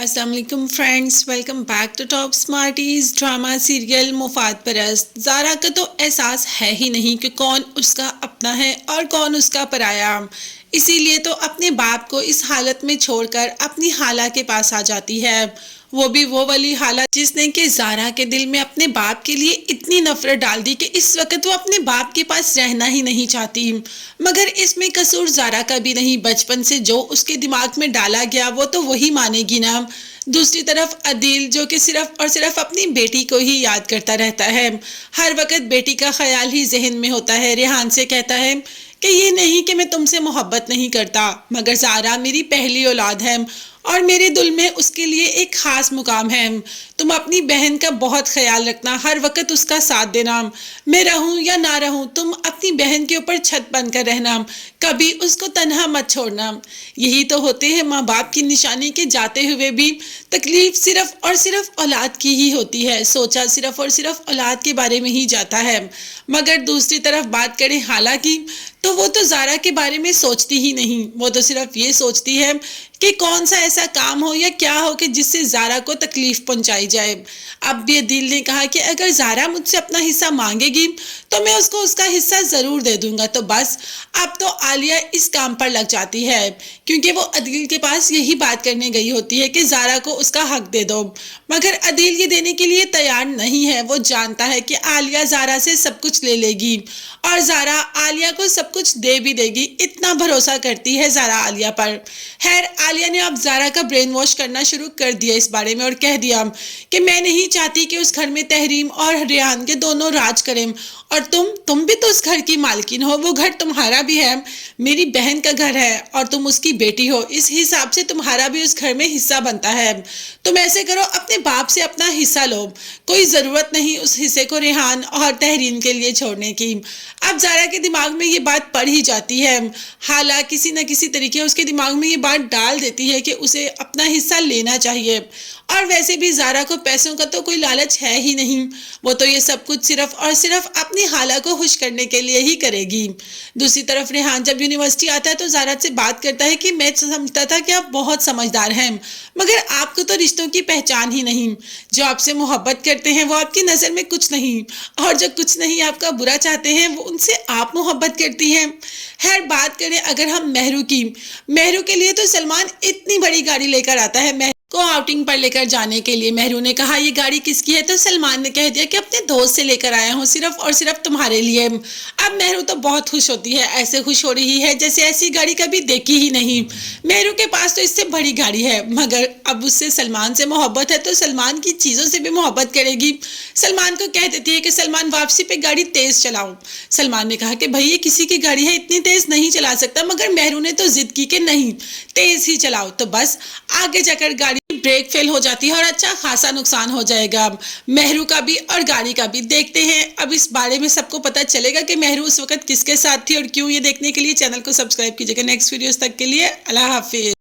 अस्सलाम वालेकुम friends, welcome back to top smarties. Drama serial Mufad Parast. Zara का तो एहसास है ही नहीं कि कौन उसका अपना है और कौन उसका पराया। इसीलिए तो अपने बाप को इस हालत में छोड़कर अपनी खाला के पास आ जाती है। वो भी वो वाली खाला जिसने कि ज़ारा के दिल में अपने बाप के लिए इतनी नफरत डाल दी कि इस वक्त वो अपने बाप के पास रहना ही नहीं चाहती। मगर इसमें कसूर ज़ारा का भी नहीं, बचपन से जो उसके दिमाग में डाला गया वो तो वही मानेगी ना। दूसरी तरफ अदील जो कि सिर्फ और सिर्फ अपनी बेटी को ही याद करता रहता है, हर वक्त बेटी का ख्याल ही जहन में होता है। रेहान से कहता है कि ये नहीं कि मैं तुमसे मोहब्बत नहीं करता, मगर ज़ारा मेरी पहली औलाद है और मेरे दिल में उसके लिए एक ख़ास मुकाम है। तुम अपनी बहन का बहुत ख्याल रखना, हर वक्त उसका साथ देना। मैं रहूं या ना रहूं, तुम अपनी बहन के ऊपर छत बनकर रहना, कभी उसको तन्हा मत छोड़ना। यही तो होते हैं माँ बाप की निशानी के जाते हुए भी तकलीफ सिर्फ और सिर्फ औलाद की ही होती है। सोचा सिर्फ और सिर्फ औलाद के बारे में ही जाता है। मगर दूसरी तरफ बात करें हालांकि, तो वो तो ज़ारा के बारे में सोचती ही नहीं। वो तो सिर्फ ये सोचती है कि कौन सा ऐसा काम हो या क्या हो कि जिससे ज़ारा को तकलीफ पहुंचाई जाए। अब भी अदील ने कहा कि अगर ज़ारा मुझसे अपना हिस्सा मांगेगी तो मैं उसको उसका हिस्सा ज़रूर दे दूंगा। तो बस अब तो आलिया इस काम पर लग जाती है, क्योंकि वो अदील के पास यही बात करने गई होती है कि ज़ारा को उसका हक दे दो। मगर अदील ये देने के लिए तैयार नहीं है। वो जानता है कि आलिया ज़ारा से सब कुछ ले लेगी और ज़ारा आलिया को सब कुछ दे भी देगी। इतना भरोसा करती है ज़ारा आलिया पर। खैर, आलिया ने अब ज़ारा का ब्रेन वॉश करना शुरू कर दिया इस बारे में और कह दिया कि मैं नहीं चाहती कि उस घर में तहरीम और रेहान के दोनों राज करें, और तुम भी तो उस घर की मालकिन हो। वो घर तुम्हारा भी है, मेरी बहन का घर है और तुम उसकी बेटी हो। इस हिसाब से तुम्हारा भी उस घर में हिस्सा बनता है। तुम ऐसे करो, अपने बाप से अपना हिस्सा लो। कोई ज़रूरत नहीं उस हिस्से को रेहान और तहरीन के लिए छोड़ने की। अब ज़ारा के दिमाग में ये बात पड़ ही जाती है। हाला किसी न किसी तरीके उसके दिमाग में ये बात डाल देती है कि उसे अपना हिस्सा लेना चाहिए। और वैसे भी ज़ारा को पैसों का तो कोई लालच है ही नहीं। वो तो ये सब कुछ सिर्फ और सिर्फ अपनी हाला को खुश करने के लिए ही करेगी। दूसरी तरफ रेहान जब यूनिवर्सिटी आता है तो ज़ारा से बात करता है कि मैं समझता था कि आप बहुत समझदार हैं, मगर आपको तो रिश्तों की पहचान ही नहीं। जो आपसे मोहब्बत करते हैं वो आपकी नज़र में कुछ नहीं, और जो कुछ नहीं आपका बुरा चाहते हैं वो उनसे आप मोहब्बत करती हैं। खैर, बात करें अगर हम मेहरू की, मेहरू के लिए तो सलमान इतनी बड़ी गाड़ी लेकर आता है को आउटिंग पर लेकर जाने के लिए। मेहरू ने कहा ये गाड़ी किसकी है, तो सलमान ने कह दिया कि अपने दोस्त से लेकर आया हूँ, सिर्फ और सिर्फ तुम्हारे लिए। अब मेहरू तो बहुत खुश होती है, ऐसे खुश हो रही है जैसे ऐसी गाड़ी कभी देखी ही नहीं। मेहरू के पास तो इससे बड़ी गाड़ी है, मगर अब उससे सलमान से मोहब्बत है तो सलमान की चीज़ों से भी मोहब्बत करेगी। सलमान को कह देती है कि सलमान वापसी पे गाड़ी तेज़ चलाओ। सलमान ने कहा कि भाई ये किसी की गाड़ी है, इतनी तेज़ नहीं चला सकता, मगर मेहरू ने तो जिद की कि नहीं तेज़ ही चलाओ। तो बस आगे जाकर गाड़ी ब्रेक फेल हो जाती है और अच्छा खासा नुकसान हो जाएगा, मेहरू का भी और गाड़ी का भी। देखते हैं अब इस बारे में सबको पता चलेगा कि मेहरू उस वक्त किसके साथ थी और क्यों। ये देखने के लिए चैनल को सब्सक्राइब कीजिएगा। नेक्स्ट वीडियोस तक के लिए अल्लाह हाफिज।